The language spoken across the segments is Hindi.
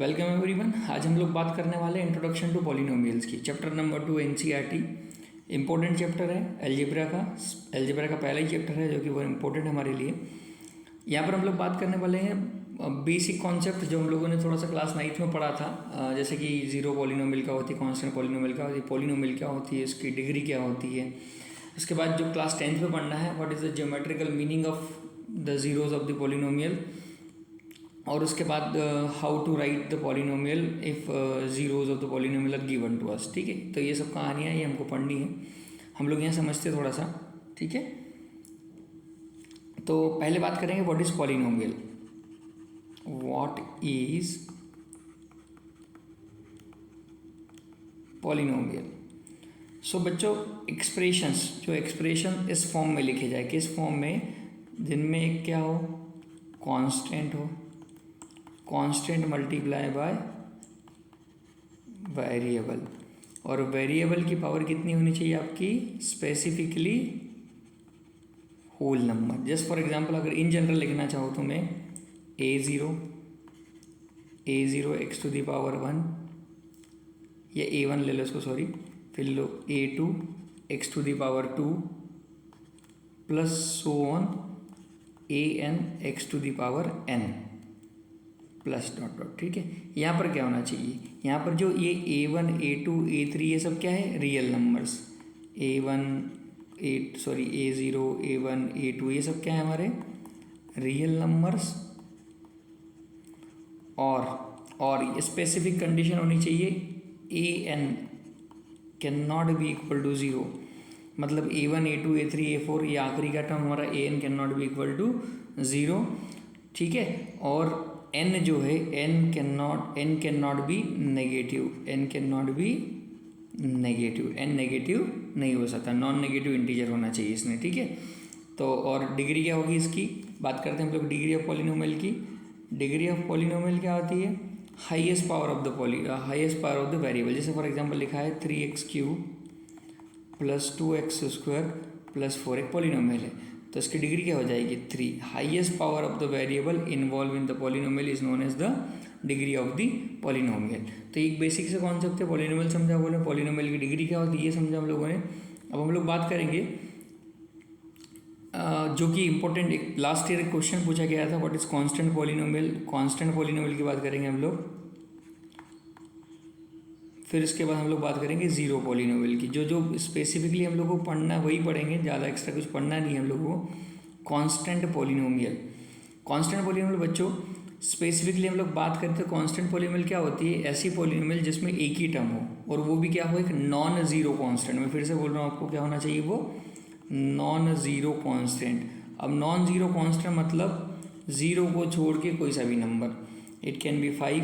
Welcome everyone. आज हम लोग बात करने वाले हैं इंट्रोडक्शन टू पॉलिनोमियल्स की। Chapter number 2 NCERT important chapter है। एल्जेब्रा का पहला ही चैप्टर है जो कि वो इम्पोर्टेंट है हमारे लिए। यहाँ पर हम लोग बात करने वाले हैं बेसिक कॉन्सेप्ट जो हम लोगों ने थोड़ा सा क्लास 9th में पढ़ा था, जैसे कि जीरो पॉलिनोमियल क्या होती है, कॉन्स्टेंट पॉलिनोमियल क्या होती है, पॉलिनोमियल क्या होती है, इसकी डिग्री क्या होती है। उसके बाद जो क्लास 10th में पढ़ना है, what is the geometrical meaning of the zeros of the polynomial. और उसके बाद how to write the polynomial if zeros of the polynomial are given to us. ठीक है, तो ये सब कहानियाँ ये हमको पढ़नी है, हम लोग यहाँ समझते थोड़ा सा। ठीक है, तो पहले बात करेंगे what is polynomial. What is polynomial. So बच्चों, एक्सप्रेशंस, जो एक्सप्रेशन इस फॉर्म में लिखे जाए, किस फॉर्म में, जिनमें एक क्या हो, कांस्टेंट हो, कांस्टेंट मल्टीप्लाई बाय वेरिएबल, और वेरिएबल की पावर कितनी होनी चाहिए आपकी, specifically whole number. Just for example अगर इन जनरल लिखना चाहो तो मैं a0 x to the power 1, या a1 ले लो इसको, सॉरी, फिर लो a2 x to the power 2 plus so on an x to the power n plus dot dot. ठीक है, यहाँ पर क्या होना चाहिए, यहाँ पर जो ये a1 a2 a3 ये सब क्या है, real numbers. a1 a0 a1 a2 ये सब क्या है, हमारे रियल नंबर्स। और स्पेसिफिक कंडीशन होनी चाहिए, an can not be equal to 0, मतलब a1 a2 a3 a4 ये आखिरी का टर्म हमारा an can not be equal to 0। ठीक है, और n जो है n can not be negative, n can not be negative, n negative नहीं हो सकता, नॉन नेगेटिव इंटीजर होना चाहिए इसमें। ठीक है, तो और डिग्री क्या होगी इसकी, बात करते हैं हम लोग डिग्री ऑफ पॉलिनोमियल की। डिग्री ऑफ पॉलिनोमियल क्या होती है, highest power of the variable. जैसे फॉर एग्जांपल लिखा है 3x³ प्लस 2x² प्लस 4 एक पॉलिनोमियल है, तो इसकी डिग्री क्या हो जाएगी, 3। Highest power of the variable involve in the polynomial is known as the degree of the polynomial. तो एक बेसिक से कॉन्सेप्ट है, पॉलिनोमियल समझा बोले, पॉलिनोमियल की डिग्री क्या होती है ये समझा हम लोगों ने। अब हम लोग बात करेंगे जो कि इंपॉर्टेंट, एक लास्ट ईयर क्वेश्चन पूछा गया था, what is constant polynomial. Constant polynomial की बात करेंगे हम लोग, फिर इसके बाद हम लोग बात करेंगे जीरो पॉलिनोमियल की। जो स्पेसिफिकली हम लोग को पढ़ना है वही पढ़ेंगे, ज़्यादा एक्स्ट्रा कुछ पढ़ना नहीं है हम लोग को। कांस्टेंट पॉलिनोमियल बच्चों, स्पेसिफिकली हम लोग बात करते हैं कांस्टेंट पॉलिनोमियल क्या होती है, ऐसी पॉलिनोमियल जिसमें एक ही टर्म हो, और वो भी क्या हो, एक नॉन जीरो कांस्टेंट। मैं फिर से बोल रहा हूँ आपको, क्या होना चाहिए वो, नॉन ज़ीरो कांस्टेंट। अब नॉन ज़ीरो कांस्टेंट मतलब ज़ीरो को छोड़ के कोई सा भी number, it can be 5,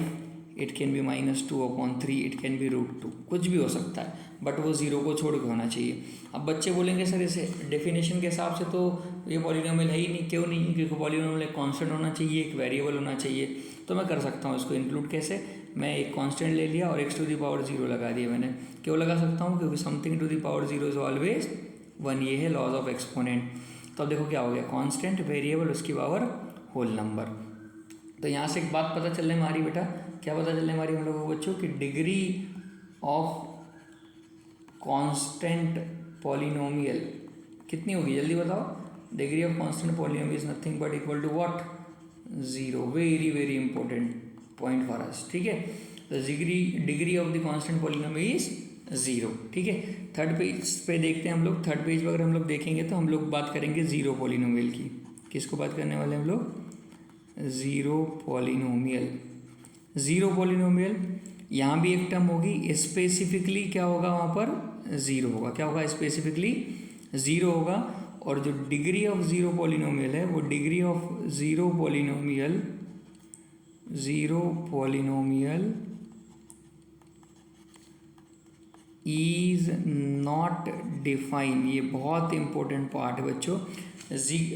it can be -2/3, it can be √2, कुछ भी हो सकता है, बट वो ज़ीरो को छोड़ के होना चाहिए। अब बच्चे बोलेंगे सर इसे डेफिनेशन के हिसाब से तो ये पॉलिनोमियल है ही नहीं, क्यों नहीं, क्योंकि पॉलिनोमियल एक कांस्टेंट होना चाहिए, एक वेरिएबल होना चाहिए। तो मैं कर सकता हूँ इसको इंक्लूड कैसे, मैं एक कांस्टेंट ले लिया और x टू द पावर 0 लगा दिया मैंने। क्यों लगा सकता हूँ, क्योंकि something to the power 0 is always 1, ये है लॉज ऑफ एक्सपोनेंट। तो अब देखो क्या हो गया, कांस्टेंट, वेरिएबल, उसकी पावर होल नंबर। तो यहाँ से एक बात पता चलने हमारी बेटा, क्या पता चलने हमारी हम लोगों को बच्चों की, डिग्री ऑफ कांस्टेंट पॉलिनोमियल कितनी होगी, जल्दी बताओ। Degree of constant polynomial is nothing but equal to what, 0। Very very important point for us. ठीक है, तो degree of the constant polynomial is 0। ठीक है, थर्ड पेज पे देखते हैं हम लोग। थर्ड पेज पर अगर हम लोग देखेंगे तो हम लोग बात करेंगे जीरो पॉलिनोमियल की। किसको बात करने वाले हम लोग, जीरो पॉलिनोमियल। यहाँ भी एक टर्म होगी, स्पेसिफिकली क्या होगा वहाँ पर, 0 होगा। क्या होगा, स्पेसिफिकली 0 होगा। और जो डिग्री ऑफ जीरो पॉलिनोमियल है, वो degree of zero polynomial is not define. ये बहुत इंपॉर्टेंट पार्ट है बच्चों,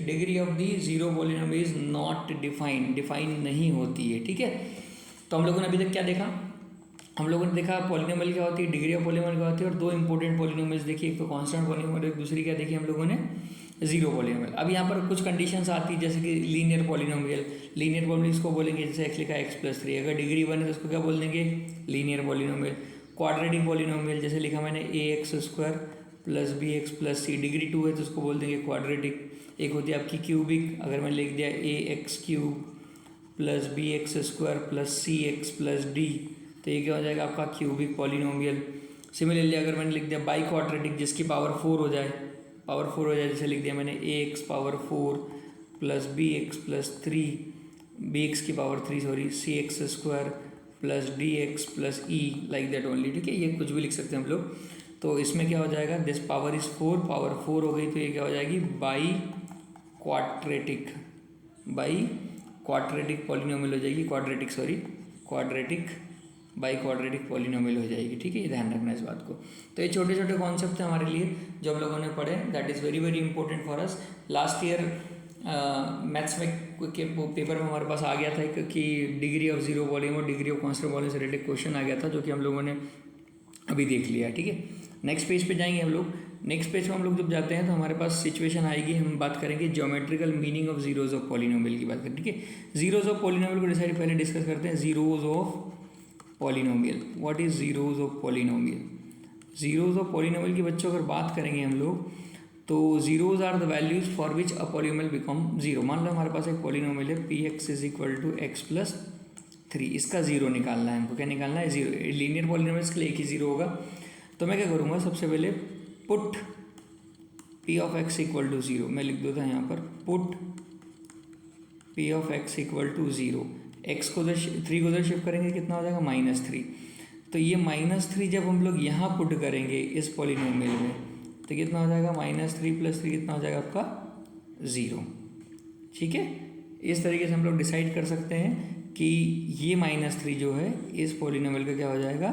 degree of the zero polynomial is not define नहीं होती है। ठीक है, तो हम लोगों ने अभी तक क्या देखा, हम लोगों ने देखा पॉलिनोमियल क्या होती है, डिग्री ऑफ पॉलिनोमियल क्या होती है, और दो इंपॉर्टेंट पॉलिनोमियल्स देखी, एक तो कांस्टेंट पॉलिनोमियल, एक दूसरी क्या देखी हम लोगों ने, जीरो पॉलिनोमियल। अब यहाँ पर कुछ कंडीशंस आती है जैसे कि लीनियर पॉलिनोमियल। लीनियर पॉलिनोमियल इसको बोलेंगे जैसे एक्स लिखा है x+3, अगर डिग्री 1 है तो उसको क्या बोल देंगे, लीनियर पॉलिनोमियल। क्वाड्रेटिक पॉलिनोमियल जैसे लिखा मैंने ax² + bx + c, डिग्री 2 है तो उसको बोल देंगे क्वाड्रेटिक। एक होती है आपकी क्यूबिक, अगर मैंने लिख दिया ax³ + bx² + cx + d, तो ये क्या हो जाएगा आपका क्यूबिक पॉलिनोमियल। सिमिलरली अगर मैंने लिख दिया बाई क्वाड्रेटिक जिसकी पावर 4 हो जाए, जैसे लिख दिया मैंने ax⁴ + bx + 3, bx की power 3 cx² + dx + e, like that only. ठीक है, ये कुछ भी लिख सकते हैं हम लोग। तो इसमें क्या हो जाएगा, दिस पावर इज 4, पावर 4 हो गई तो ये क्या हो जाएगी, बाई क्वाड्रेटिक पॉलिनोमियल हो जाएगी, क्वाड्रेटिक बाई क्वाड्रेटिक पॉलिनोमियल हो जाएगी। ठीक है, ये ध्यान रखना इस बात को। तो ये छोटे छोटे कॉन्सेप्ट हैं हमारे लिए जो हम लोगों ने पढ़े, that is very very important for us. Last year maths में के पेपर में हमारे पास आ गया था कि डिग्री ऑफ जीरो वॉल्यूम और डिग्री ऑफ कॉन्स्टेंट वॉल्यूम से रिलेटेड क्वेश्चन आ गया था, जो कि हम लोगों ने अभी देख लिया है। ठीक है, नेक्स्ट पेज पे जाएंगे हम लोग। नेक्स्ट पेज पे हम लोग जब जाते हैं तो हमारे पास सिचुएशन आएगी, हम बात करेंगे geometrical meaning of zeros of polynomial की बात करें। ठीक है, जीरोज ऑफ पॉलिनोमियल को डिसाइड पहले डिस्कस करते हैं। Zeros of polynomial, what is zeros of polynomial? Zeros of polynomial की बच्चों अगर बात करेंगे हम लोग तो zeros are the values for which a polynomial become zero. मान लो हमारे पास एक पॉलिनोमियल है px = x + 3, इसका जीरो निकालना है हमको। क्या निकालना है, जीरो। लीनियर पॉलिनोमियल्स के लिए एक ही जीरो होगा। तो मैं क्या करूँगा, सबसे पहले पुट p of x = 0, मैं लिख देता यहाँ पर put p of x = 0। x को 3 को उधर शिफ्ट करेंगे, कितना हो जाएगा, -3। तो ये -3 जब हम लोग यहाँ पुट करेंगे इस पॉलिनोमियल में तो कितना हो जाएगा, -3 + 3 कितना हो जाएगा आपका, 0। ठीक है, इस तरीके से हम लोग डिसाइड कर सकते हैं कि ये -3 जो है इस पॉलिनोमियल का क्या हो जाएगा,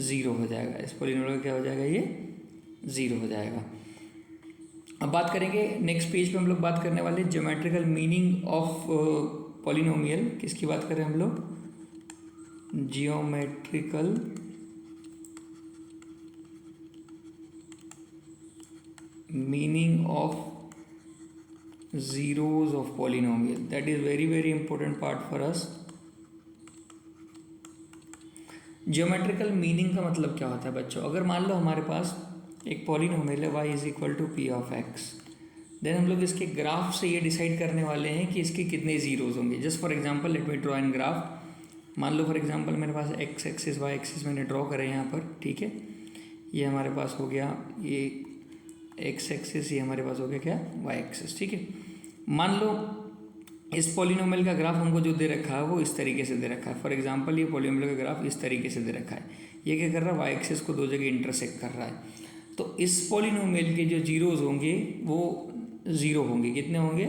0 हो जाएगा। इस पॉलिनोमियल का क्या हो जाएगा, ये 0 हो जाएगा। अब बात करेंगे नेक्स्ट पेज पे हम लोग बात करने वाले ज्योमेट्रिकल मीनिंग ऑफ पॉलिनोमियल। किसकी बात करें हम लोग, geometrical meaning of zeros of polynomial, that is very very important part for us। Geometrical meaning का मतलब क्या होता है बच्चों, अगर मान लो हमारे पास एक पॉलिनोमियल है y = p of x, then हम लोग इसके ग्राफ से ये डिसाइड करने वाले हैं कि इसके कितने जीरोज होंगे। Just for example let me draw an graph. मान लो फॉर एग्जांपल मेरे पास x एक्सिस y एक्सिस मैंने ड्रॉ करें यहाँ पर। ठीक है, ये हमारे पास हो गया ये x एक्सिस, ये हमारे पास हो गया क्या, y एक्सिस। ठीक है, मान लो इस पॉलिनोमियल का ग्राफ हमको जो दे रखा है वो इस तरीके से दे रखा है। फॉर एग्जांपल ये पॉलिनोमियल का ग्राफ इस तरीके से दे रखा है। ये क्या कर रहा है, वाई एक्सिस को दो जगह इंटरसेक्ट कर रहा है। तो इस पॉलिनोमियल के जो जीरोज होंगे वो 0 होंगे। कितने होंगे,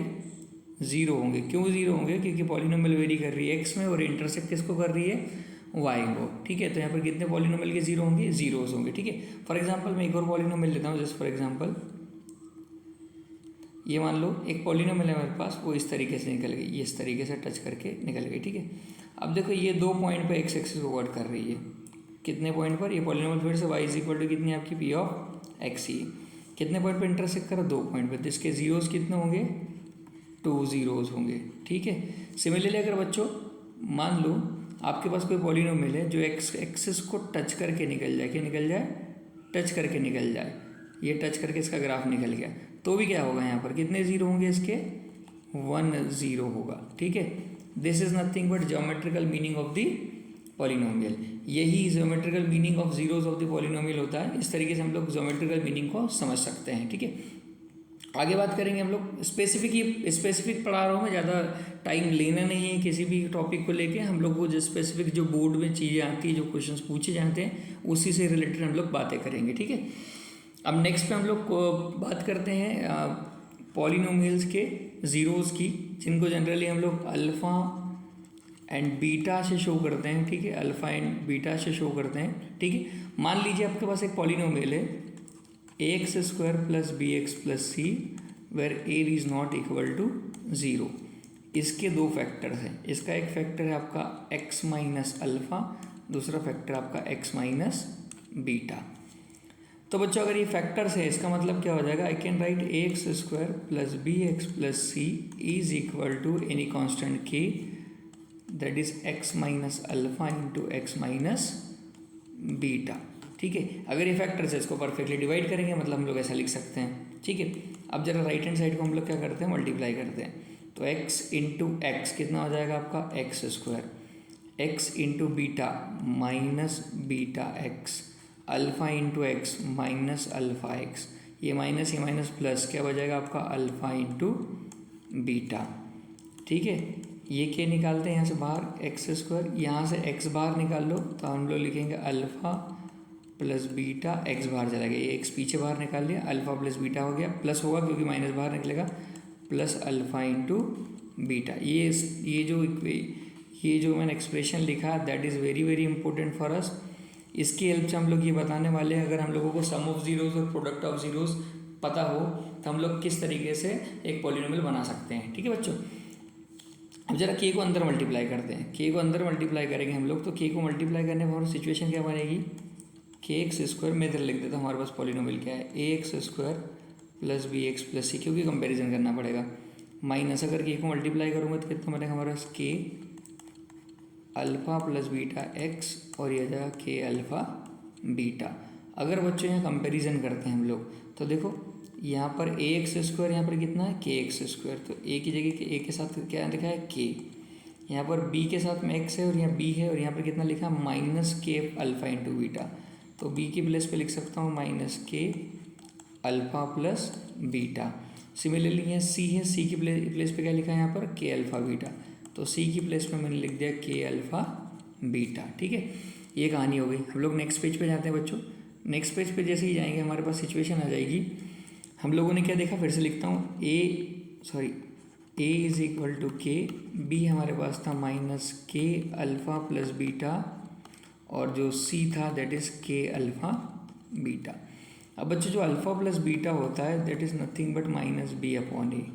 0 होंगे। क्यों 0 होंगे, क्योंकि पॉलिनोमियल वेरी कर रही है एक्स में और इंटरसेक्ट किसको कर रही है, वाई को। ठीक है, तो यहाँ पर कितने पॉलिनोमियल के 0 होंगे, जीरोज होंगे। ठीक है, फॉर एग्जाम्पल मैं एक और पॉलिनोमियल लेता हूँ। जस्ट फॉर एग्जाम्पल ये मान लो एक पॉलिनोमियल है मेरे पास, वो इस तरीके से निकल गई, ये इस तरीके से टच करके निकल गई। ठीक है, अब देखो ये 2 पॉइंट पे एक्स एक्सिस को कट कर रही है। कितने पॉइंट पर, ये पॉलिनोमियल फिर से y = कितनी आपकी p of x ही कितने पॉइंट पे इंटरसेक्ट करा, 2 पॉइंट पे। तो इसके जीरोज कितने होंगे, 2 जीरोज होंगे। ठीक है, सिमिलरली अगर बच्चों मान लो आपके पास कोई पॉलिनोमियल है जो एक्स एक्सिस को टच करके निकल जाए, क्या निकल जाए, टच करके निकल जाए। ये टच करके इसका ग्राफ निकल गया, तो भी क्या होगा, यहाँ पर कितने जीरो होंगे इसके, 1 0 होगा। ठीक है, this is nothing but geometrical meaning of the polynomial. यही geometrical meaning of zeros of the polynomial होता है। इस तरीके से हम लोग ज्योमेट्रिकल मीनिंग को समझ सकते हैं। ठीक है, आगे बात करेंगे हम लोग स्पेसिफिक पढ़ा रहा हूँ मैं, ज़्यादा टाइम लेना नहीं है किसी भी टॉपिक को लेके। हम लोग वो जो स्पेसिफिक जो बोर्ड में चीज़ें आती है, जो क्वेश्चंस पूछे जाते हैं, उसी से रिलेटेड हम लोग बातें करेंगे। ठीक है, अब नेक्स्ट पे हम लोग बात करते हैं पॉलिनोमियल्स के ज़ीरोज़ की, जिनको जनरली हम लोग अल्फ़ा एंड बीटा से शो करते हैं। ठीक है, अल्फ़ा एंड बीटा से शो करते हैं। ठीक है, मान लीजिए आपके पास एक पॉलिनोमियल है ax² + bx + c where a is not equal to 0। इसके 2 फैक्टर्स हैं। इसका एक फैक्टर है आपका x - अल्फ़ा, दूसरा फैक्टर आपका x - बीटा। तो बच्चों अगर ये फैक्टर्स है इसका मतलब क्या हो जाएगा, I can write a x square plus b x plus c is equal to any constant k that is x minus alpha into x minus beta. ठीक है, अगर ये फैक्टर्स है इसको परफेक्टली डिवाइड करेंगे मतलब हम लोग ऐसा लिख सकते हैं। ठीक है, अब जरा राइट हैंड साइड को हम लोग क्या करते हैं, मल्टीप्लाई करते हैं। तो x इंटू एक्स कितना हो जाएगा आपका x square, x into beta minus beta x, alpha into x minus alpha x, ये माइनस प्लस क्या हो जाएगा आपका अल्फ़ा इंटू बीटा। ठीक है, ये क्या निकालते हैं यहाँ से बाहर एक्स स्क्वायर, यहाँ से एक्स बाहर निकाल लो तो हम लोग लिखेंगे अल्फ़ा प्लस बीटा, एक्स बाहर चला गया, ये एक्स पीछे बाहर निकाल लिया, अल्फ़ा प्लस बीटा हो गया, प्लस होगा क्योंकि माइनस बाहर निकलेगा, प्लस अल्फ़ा इंटू बीटा। ये जो मैंने एक्सप्रेशन लिखा that is very very important for us. इसकी हेल्प से हम लोग ये बताने वाले हैं अगर हम लोगों को सम ऑफ ज़ीरोज़ और प्रोडक्ट ऑफ ज़ीरोज़ पता हो तो हम लोग किस तरीके से एक पॉलिनोमियल बना सकते हैं। ठीक है बच्चों, अब जरा के को अंदर मल्टीप्लाई करते हैं। के को अंदर मल्टीप्लाई करेंगे हम लोग, तो के को मल्टीप्लाई करने पर सिचुएशन क्या बनेगी, के एक्स स्क्वायर, मैं इधर लिख देता हूँ हमारे पास पॉलिनोमियल क्या है, a x square plus b x plus c, क्योंकि कंपैरिजन करना पड़ेगा, माइनस अगर के को मल्टीप्लाई करूँगा तो कितना बनेगा हमारे पास के अल्फ़ा प्लस बीटा एक्स और ये जाएगा के अल्फ़ा बीटा। अगर बच्चों यहाँ कंपैरिजन करते हैं हम लोग तो देखो यहाँ पर ए एक्स स्क्वायर, यहाँ पर कितना है के एक्स स्क्वायर, तो ए की जगह ए के साथ क्या लिखा है के, यहाँ पर बी के साथ में एक्स है और यहाँ बी है और यहाँ पर कितना लिखा है माइनस के अल्फ़ा इंटू बीटा, तो बी की प्लेस पे लिख सकता हूँ माइनस के अल्फ़ा प्लस बीटा। सिमिलरली यहाँ सी है, सी की प्लेस पे क्या लिखा है यहाँ पर के अल्फ़ा बीटा, तो सी की प्लेस पे मैंने लिख दिया के अल्फ़ा बीटा। ठीक है, ये कहानी हो गई। हम लोग नेक्स्ट पेज पे जाते हैं बच्चों। नेक्स्ट पेज पे जैसे ही जाएंगे हमारे पास सिचुएशन आ जाएगी, हम लोगों ने क्या देखा, फिर से लिखता हूँ, ए इज़ इक्वल टू के, बी हमारे पास था माइनस के अल्फ़ा प्लस बीटा और जो सी था that is k alpha beta. अब बच्चों जो अल्फ़ा प्लस बीटा होता है that is nothing but minus B upon a.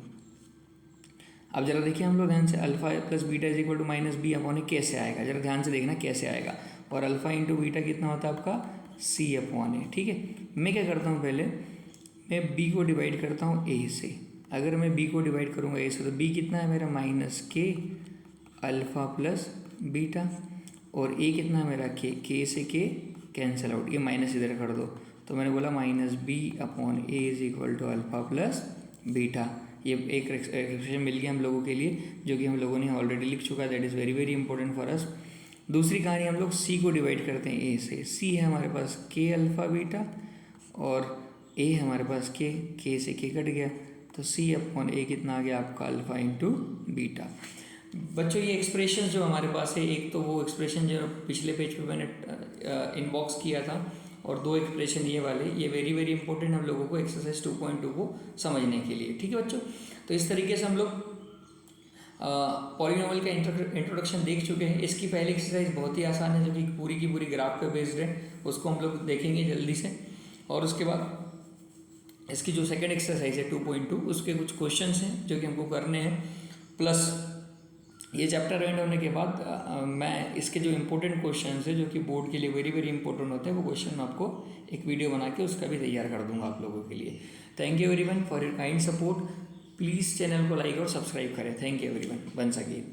अब जरा देखिए हम लोग ध्यान से, alpha plus beta is equal to minus B upon a कैसे आएगा, जरा ध्यान से देखना कैसे आएगा। और अल्फ़ा इंटू बीटा कितना होता है आपका सी अपॉन ए। ठीक है, मैं क्या करता हूँ, पहले मैं बी को डिवाइड करता हूँ ए से। अगर मैं बी को डिवाइड करूँगा ए से तो बी कितना है मेरा माइनस के अल्फ़ा प्लस बीटा और ए कितना है मेरा के से के कैंसिल आउट, ये माइनस इधर कर दो, तो मैंने बोला minus B upon A is equal to alpha plus beta. ये एक एक्सप्रेशन मिल गया हम लोगों के लिए जो कि हम लोगों ने ऑलरेडी लिख चुका है, that is very very important for us. दूसरी कहानी हम लोग सी को डिवाइड करते हैं ए से। सी है हमारे पास के अल्फ़ा बीटा और ए है हमारे पास के से के कट गया, तो सी अपॉन ए कितना आ गया आपका अल्फ़ा इंटू बीटा। बच्चों ये एक्सप्रेशन जो हमारे पास है, एक तो वो एक्सप्रेशन जो पिछले पेज पे मैंने इनबॉक्स किया था और दो एक्सप्रेशन ये वाले, ये वेरी वेरी इंपॉर्टेंट हम लोगों को एक्सरसाइज 2.2 को समझने के लिए। ठीक है बच्चों, तो इस तरीके से हम लोग पॉलिनोमियल का इंट्रोडक्शन देख चुके हैं। इसकी पहली एक्सरसाइज बहुत ही आसान है जो कि पूरी की पूरी ग्राफ पे बेस्ड है, उसको हम लोग देखेंगे जल्दी से। और उसके बाद इसकी जो सेकंड एक्सरसाइज है 2.2 उसके कुछ क्वेश्चंस हैं जो कि हमको करने हैं, प्लस ये चैप्टर एंड होने के बाद मैं इसके जो इंपॉर्टेंट क्वेश्चंस है जो कि बोर्ड के लिए वेरी वेरी इंपॉर्टेंट होते हैं वो क्वेश्चन मैं आपको एक वीडियो बना के उसका भी तैयार कर दूंगा आप लोगों के लिए। Thank you everyone for your kind support. Please channel को लाइक और सब्सक्राइब करें। Thank you everyone once again.